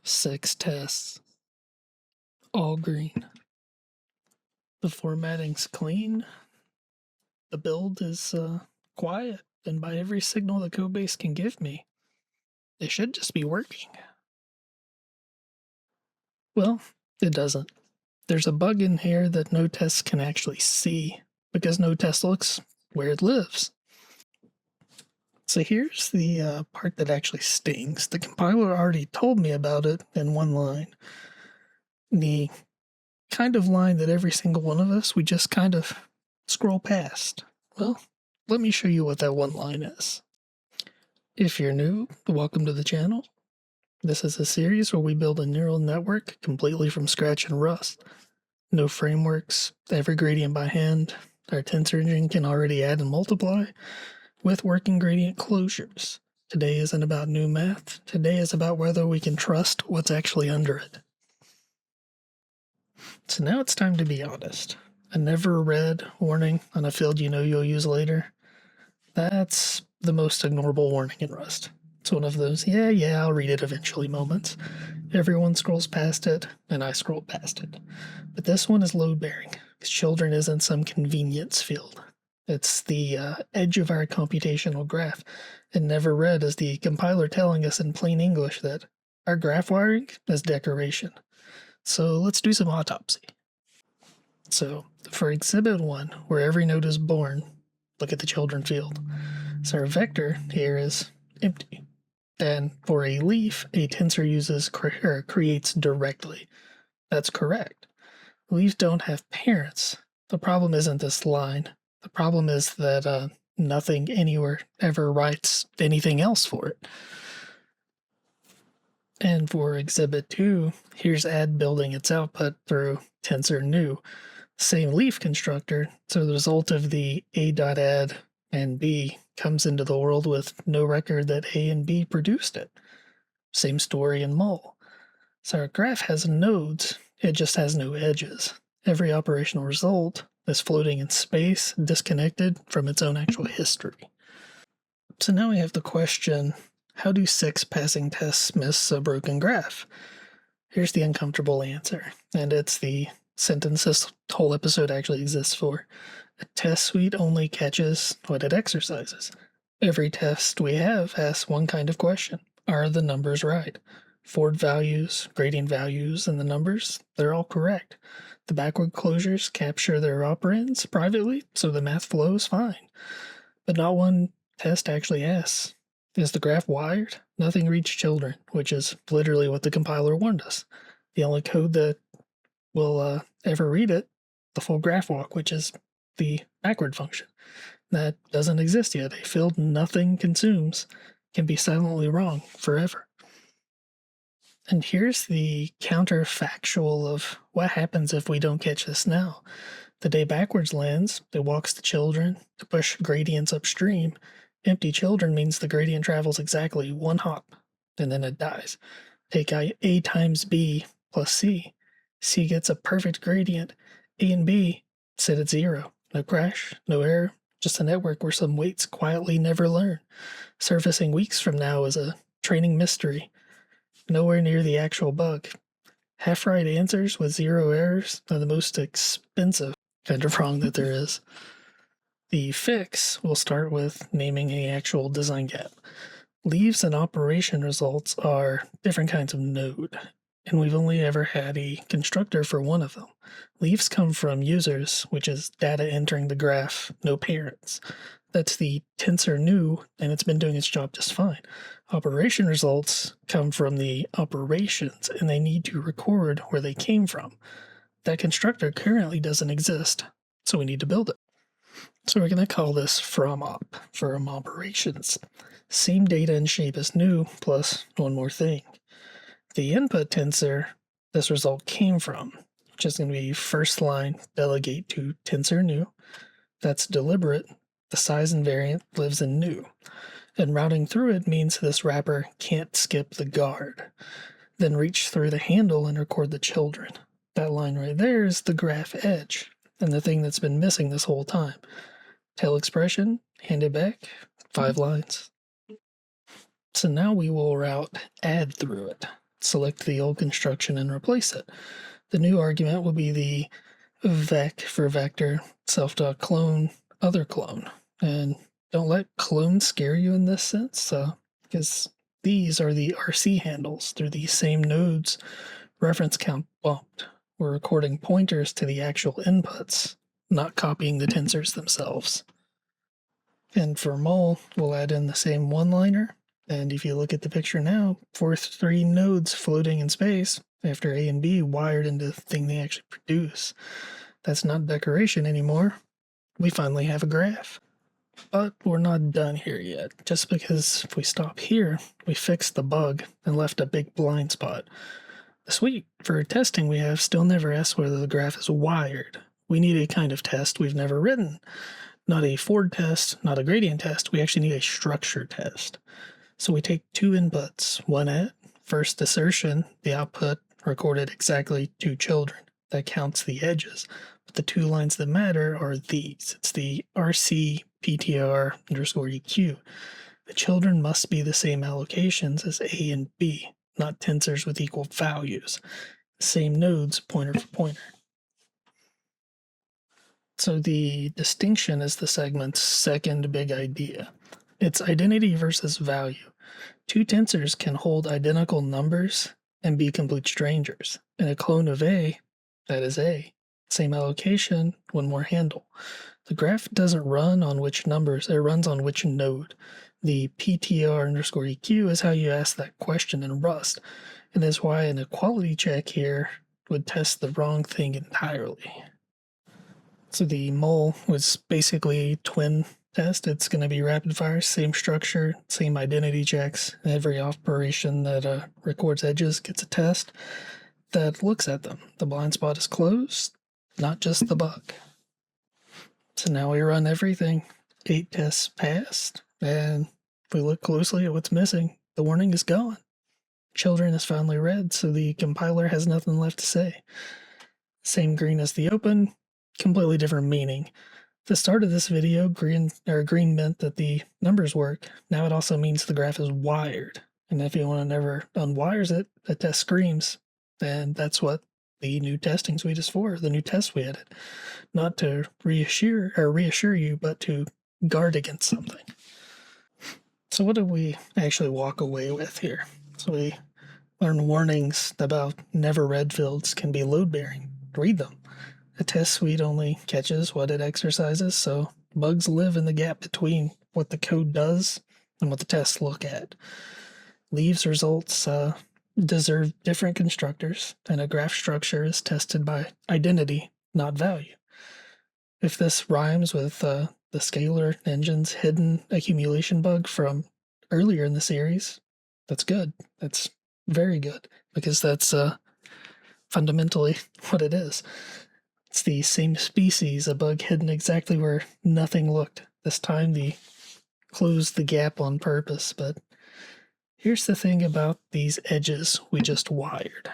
6 tests, all green. The formatting's clean. The build is quiet, and by every signal the codebase can give me, it should just be working. Well, it doesn't. There's a bug in here that no test can actually see, because no test looks where it lives. So here's the part that actually stings. The compiler already told me about it in one line. The kind of line that every single one of us, we just kind of scroll past. Well, let me show you what that one line is. If you're new, welcome to the channel. This is a series where we build a neural network completely from scratch in Rust. No frameworks, every gradient by hand. Our tensor engine can already add and multiply with working gradient closures. Today isn't about new math. Today is about whether we can trust what's actually under it. So now it's time to be honest. A never read warning on a field you know you'll use later. That's the most ignorable warning in Rust. It's one of those, yeah, I'll read it eventually moments. Everyone scrolls past it, and I scroll past it. But this one is load-bearing, because children isn't some convenience field. It's the edge of our computational graph, and never read is the compiler telling us in plain English that our graph wiring is decoration. So let's do some autopsy. So for exhibit 1, where every node is born, look at the children field. So our vector here is empty. And for a leaf, a tensor uses creates directly. That's correct. Leaves don't have parents. The problem isn't this line. The problem is that nothing anywhere ever writes anything else for it. And for exhibit 2, here's add building its output through tensor new. Same leaf constructor, so the result of the a.add and b comes into the world with no record that a and b produced it. Same story in mul. So our graph has nodes, it just has no edges. Every operational result is floating in space, disconnected from its own actual history. So now we have the question, how do 6 passing tests miss a broken graph? Here's the uncomfortable answer, and it's the sentence this whole episode actually exists for. A test suite only catches what it exercises. Every test we have asks one kind of question. Are the numbers right? Forward values, gradient values, and the numbers, they're all correct. The backward closures capture their operands privately, so the math flows fine. But not one test actually asks, is the graph wired? Nothing reached children, which is literally what the compiler warned us. The only code that will ever read it, the full graph walk, which is the backward function. That doesn't exist yet. A field nothing consumes can be silently wrong forever. And here's the counterfactual of what happens if we don't catch this now. The day backwards lands, it walks the children to push gradients upstream. Empty children means the gradient travels exactly one hop, and then it dies. Take a times b plus c. C gets a perfect gradient. A and b sit at 0. No crash, no error, just a network where some weights quietly never learn. Surfacing weeks from now is a training mystery. Nowhere near the actual bug. Half-right answers with 0 errors are the most expensive kind of wrong that there is. The fix will start with naming an actual design gap. Leaves and operation results are different kinds of node, and we've only ever had a constructor for one of them. Leaves come from users, which is data entering the graph, no parents. That's the tensor new, and it's been doing its job just fine. Operation results come from the operations, and they need to record where they came from. That constructor currently doesn't exist, so we need to build it. So we're going to call this from operations. Same data and shape as new, plus one more thing. The input tensor this result came from, which is going to be first line delegate to tensor new. That's deliberate. The size invariant lives in new. And routing through it means this wrapper can't skip the guard. Then reach through the handle and record the children. That line right there is the graph edge, and the thing that's been missing this whole time. Tail expression, hand it back, 5 lines. So now we will route add through it. select the old construction and replace it. The new argument will be the vec for vector self.clone other clone. And don't let clone scare you in this sense, because these are the RC handles. They're the same nodes reference count bumped. We're recording pointers to the actual inputs, not copying the tensors themselves. And for mul, we'll add in the same one-liner. And if you look at the picture now, for 3 nodes floating in space, after A and B wired into the thing they actually produce, that's not decoration anymore. We finally have a graph. But we're not done here yet, just because if we stop here, we fixed the bug and left a big blind spot. This week, for testing, we have still never asked whether the graph is wired. We need a kind of test we've never written. Not a Ford test, not a gradient test, we actually need a structure test. So we take 2 inputs, one at first assertion, the output recorded exactly 2 children. That counts the edges. But the 2 lines that matter are these. It's the RC PTR underscore EQ. The children must be the same allocations as A and B, not tensors with equal values. The same nodes, pointer for pointer. So the distinction is the segment's second big idea. It's identity versus value. 2 tensors can hold identical numbers and be complete strangers. In a clone of A, that is A. Same allocation, one more handle. The graph doesn't run on which numbers, it runs on which node. The PTR underscore EQ is how you ask that question in Rust, and is why an equality check here would test the wrong thing entirely. So the mul was basically a twin test. It's going to be rapid fire, same structure, same identity checks. Every operation that records edges gets a test that looks at them. The blind spot is closed, not just the bug. So now we run everything. 8 tests passed, and if we look closely at what's missing, the warning is gone. Children is finally read, so the compiler has nothing left to say. Same green as the open, completely different meaning. At the start of this video, green meant that the numbers work. Now it also means the graph is wired. And if anyone never unwires it, the test screams. And that's what the new testing suite is for, the new test we added. Not to reassure you, but to guard against something. So what did we actually walk away with here? So we learned warnings about never read fields can be load-bearing. Read them. The test suite only catches what it exercises, so bugs live in the gap between what the code does and what the tests look at. Leaves results deserve different constructors, and a graph structure is tested by identity, not value. If this rhymes with the scalar engine's hidden accumulation bug from earlier in the series, that's good. That's very good, because that's fundamentally what it is. It's the same species, a bug hidden exactly where nothing looked. This time they closed the gap on purpose, but here's the thing about these edges we just wired.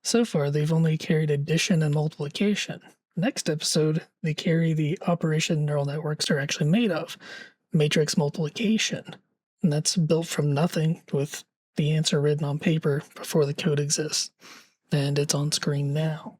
So far, they've only carried addition and multiplication. Next episode, they carry the operation neural networks are actually made of, matrix multiplication. And that's built from nothing with the answer written on paper before the code exists. And it's on screen now.